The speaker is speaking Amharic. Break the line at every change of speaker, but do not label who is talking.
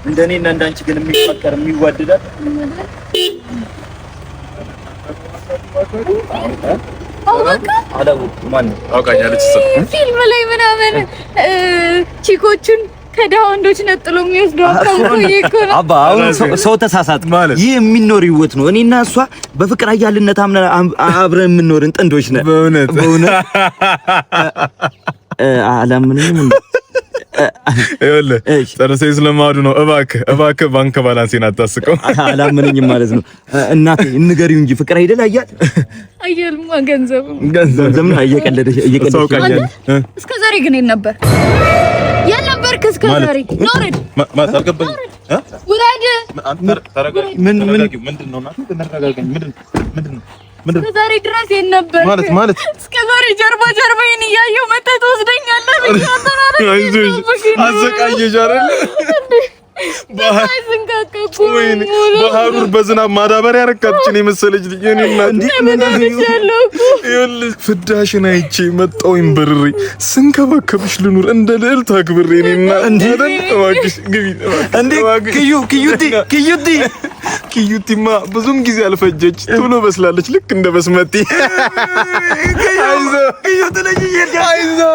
እንደኔና እንዳንቺ ግን የሚፈቀር የሚዋደዳት
ፊልም ላይ ምናምን ቺኮቹን ከዳ ወንዶች ነጥሎ የሚወስደው
አባ አሁን ሰው ተሳሳት ማለት ይህ የሚኖር ህይወት ነው። እኔና እሷ በፍቅር አያልነት አብረን የምንኖርን ጥንዶች ነን። በእውነት አላምንም
ይኸውልህ ጨርሰኝ ስለማዱ ነው። እባክህ ባንክ ባላንሴን አታስቀው።
አላምንኝም ማለት ነው። እናቴ ንገሪው እንጂ ፍቅር አይደል
አያልማ ገንዘብ
ለምን እየቀለደሽ
እስከ ዛሬ ግን ነበር ያልነበርክ እስከ ዛሬ ኖርድ
ማታልከበኝ
ውረድ።
ምንድነው እናት ተነጋጋኝ። ምንድነው
እስከዛሬ ድረስ የነበር
ማለት
እስከዛሬ ጀርባዬን እያየሁ መተህ ትወስደኛለህ።
አዘቃየሽ አይደል? በሐሩር በዝናብ ማዳበሪያ ያረካችን የመሰለች ልጅ እኔና ፍዳሽን አይቼ መጣሁኝ በርሬ ስንከባከብሽ ልኑር እንደ ልዕልት አክብሬ እኔና እባክሽ ግቢ እንዴ ኪዩቲማ ብዙም ጊዜ አልፈጀች ቶሎ በስላለች ልክ እንደ በስመቲ አይዞህ